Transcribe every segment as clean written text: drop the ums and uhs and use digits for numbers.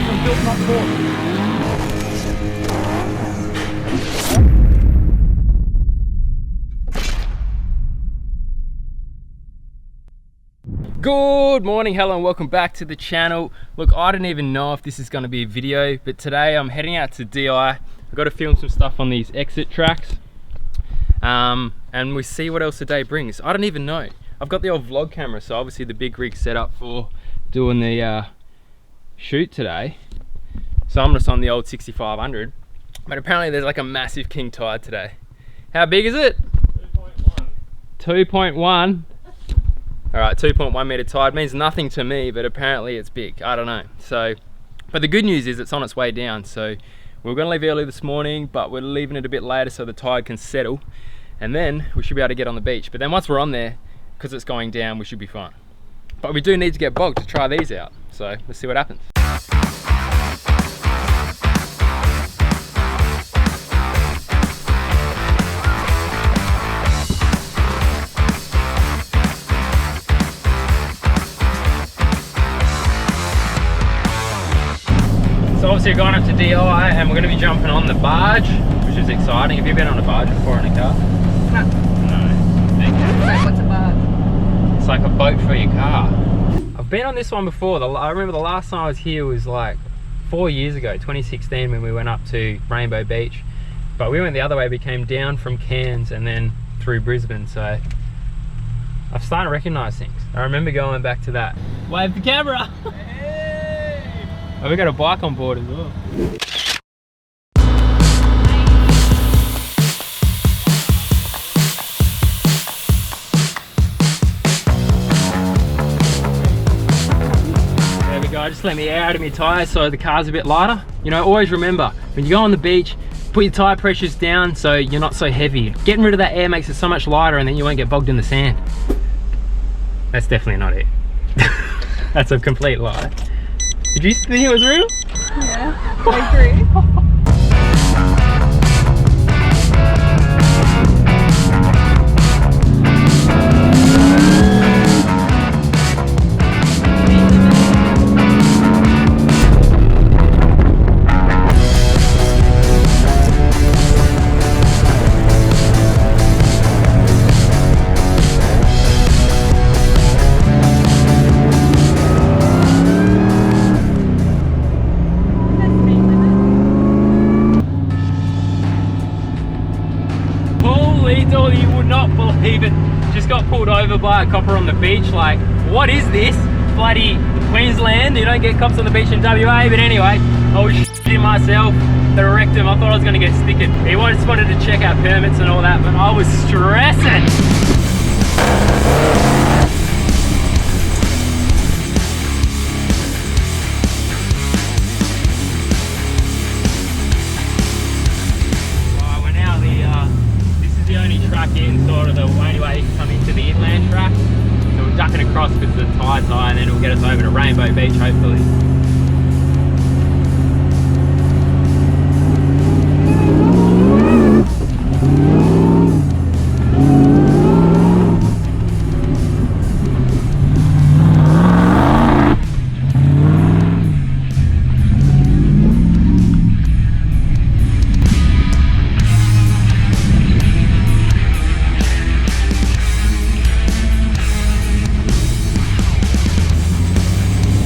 I'm built not for. Good morning, hello and welcome back to the channel. Look, I don't even know if this is going to be a video, but today I'm heading out to DI. I've got to film some stuff on these exit tracks, and we see what else the day brings. I don't even know. I've got the old vlog camera, so obviously the big rig set up for doing the shoot today. So I'm just on the old 6500, but apparently there's like a massive king tide today. How big is it? 2.1. 2.1. All right, 2.1 meter tide means nothing to me, but apparently it's big. I don't know. So, but the good news is it's on its way down. So we're gonna leave early this morning, but we're leaving it a bit later so the tide can settle, and then we should be able to get on the beach. But then once we're on there, because it's going down, we should be fine. But we do need to get bogged to try these out. So let's see what happens. So obviously we're going up to DI and we're going to be jumping on the barge, which is exciting. Have you been on a barge before in a car? No. No. Okay. Wait, what's a barge? It's like a boat for your car. I've been on this one before. I remember the last time I was here was like 4 years ago, 2016, when we went up to Rainbow Beach. But we went the other way. We came down from Cairns and then through Brisbane. So I've started to recognise things. I remember going back to that. Wave the camera. Oh, we got a bike on board as well. There we go, just let me air out of my tyres so the car's a bit lighter. You know, always remember, when you go on the beach, put your tyre pressures down so you're not so heavy. Getting rid of that air makes it so much lighter and then you won't get bogged in the sand. That's definitely not it. That's a complete lie. Did you think it was real? Yeah, I agree. You would not believe it. Just got pulled over by a copper on the beach. Like, what is this? Bloody Queensland. You don't get cops on the beach in WA. But anyway, I was shitting myself. They wrecked him. I thought I was going to get stickered. He just wanted to check our permits and all that, but I was stressing. In sort of the only way you can come into the inland track. So we're ducking across because the tide's high and then it'll get us over to Rainbow Beach hopefully.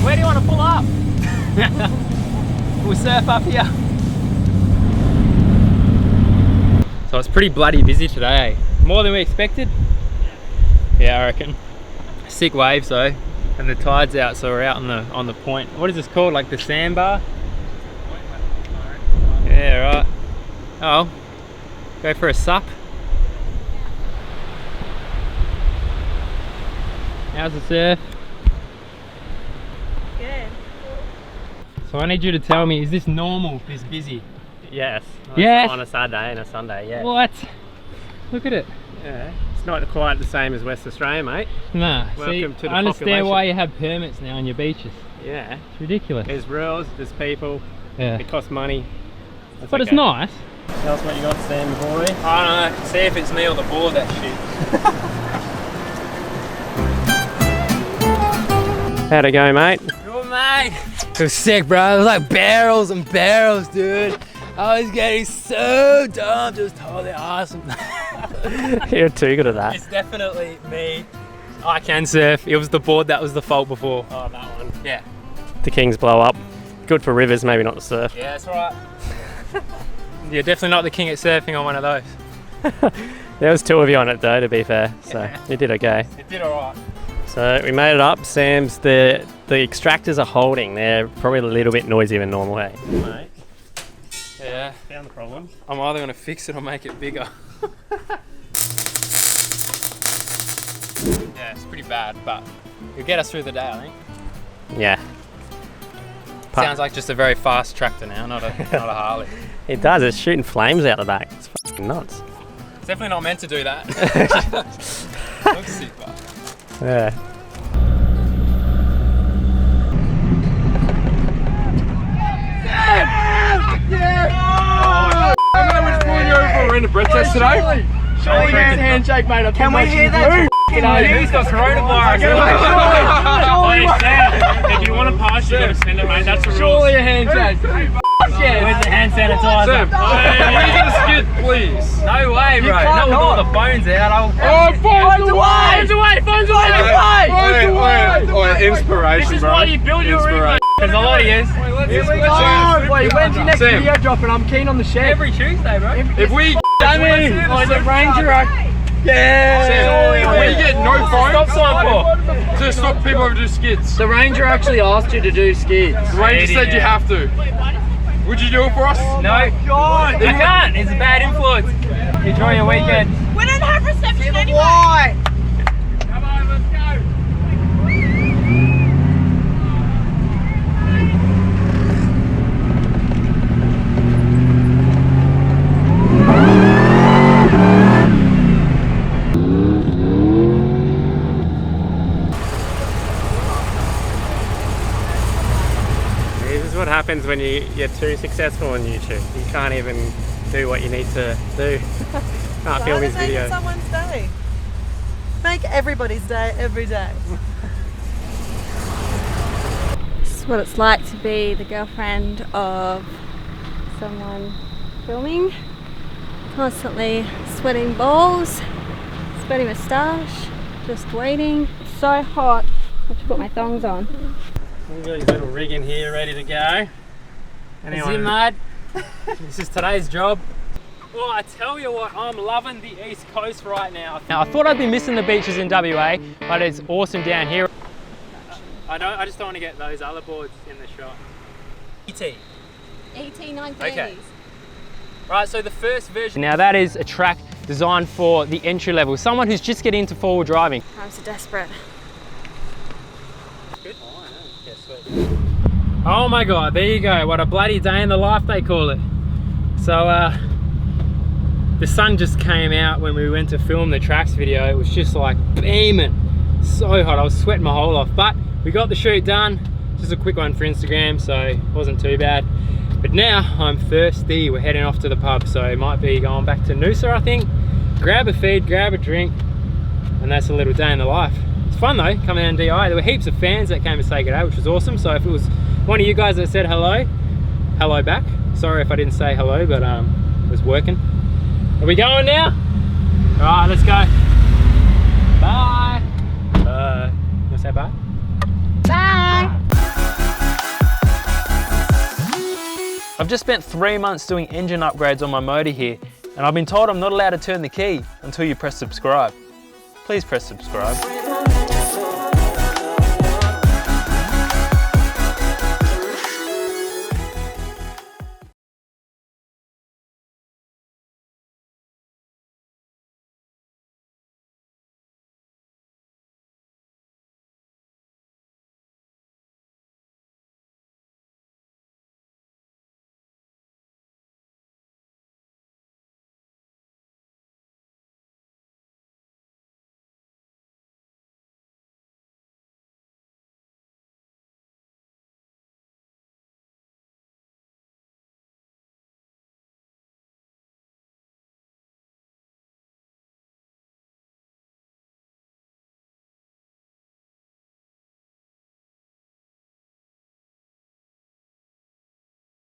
Where do you want to pull up? We'll surf up here. So it's pretty bloody busy today. More than we expected? Yeah, I reckon. Sick waves though. And the tide's out, so we're out on the point. What is this called? Like the sandbar? Yeah, right. Oh, go for a sup. How's the surf? So I need you to tell me, is this normal, this busy? Yes. Yes. On a Saturday and a Sunday, yeah. What? Look at it. Yeah. It's not quite the same as West Australia, mate. Nah. Welcome to the I understand population. why you have permits now on your beaches. Yeah. It's ridiculous. There's rules, there's people. Yeah. It costs money. That's But okay. it's nice. Tell us what you got to stand boy. I don't know. See if it's me or the board that shit. How'd it go, mate? Good, mate. It was sick, bro. It was like barrels and barrels, dude. I was getting so dumped. It was totally awesome. You're too good at that. It's definitely me. I can surf. It was the board that was the fault before. Oh, that one. Yeah. The Kings blow up. Good for rivers, maybe not the surf. Yeah, that's right. You're definitely not the king at surfing on one of those. There was 2 of you on it though, to be fair. So you did okay. It did alright. So we made it up. Sam's, the extractors are holding. They're probably a little bit noisier than normal, hey? Mate. Yeah. Found the problem. I'm either going to fix it or make it bigger. Yeah, it's pretty bad, but it'll get us through the day, I think. Yeah. Sounds like just a very fast tractor now, not a Harley. It does. It's shooting flames out the back. It's fucking nuts. It's definitely not meant to do that. Looks sick, but. Yeah. We're in the breath test today. Surely there's a handshake, mate. Can we hear that? He's got coronavirus. If you want to pass, you got to send it, mate. That's the Surely a handshake. Where's the hand sanitizer? Sam, can we get a skid, please? No way, bro. Not with all the phones out. Phones away! Phones away! Inspiration, This is bro. why you build your ring. There's a lot of years. Wait, when's your next video dropping? I'm keen on the shed. Every Tuesday, bro. If we the Ranger. Sam, we get no Stop phones sign for. to stop people from doing skids. The Ranger actually asked you to do skids. The Ranger said you have to. Would you do it for us? No. I can't. It's a bad influence. Enjoy your weekend. We don't have reception anyway. Come on, let's go. This is what happens when you're too successful on YouTube. You can't even do what you need to do. Can't film his video. Someone's day. Make everybody's day every day. This is what it's like to be the girlfriend of someone filming. Constantly sweating balls, sweaty moustache, just waiting. It's so hot. I have to put my thongs on. We've got his little rig in here ready to go. Is it mad? This is today's job. Well, I tell you what, I'm loving the East Coast right now. Now, I thought I'd be missing the beaches in WA, but it's awesome down here. I just don't want to get those other boards in the shot. ET. ET 930s. Okay. Right, so the first version. Now that is a track designed for the entry level, someone who's just getting into forward driving. I'm so desperate. Good. Oh my God, there you go. What a bloody day in the life they call it. So the sun just came out when we went to film the tracks video. It was just like beaming, so hot. I was sweating my whole off, but we got the shoot done. Just a quick one for Instagram, so it wasn't too bad. But now I'm thirsty. We're heading off to the pub, so it might be going back to Noosa, I think. Grab a feed, grab a drink, and that's a little day in the life. It's fun though, coming down DI. There were heaps of fans that came to say good day, which was awesome. So if it was one of you guys that said hello, hello back. Sorry if I didn't say hello, but it was working. Are we going now? All right, let's go. Bye. You wanna say bye? Bye! I've just spent 3 months doing engine upgrades on my motor here, and I've been told I'm not allowed to turn the key until you press subscribe. Please press subscribe.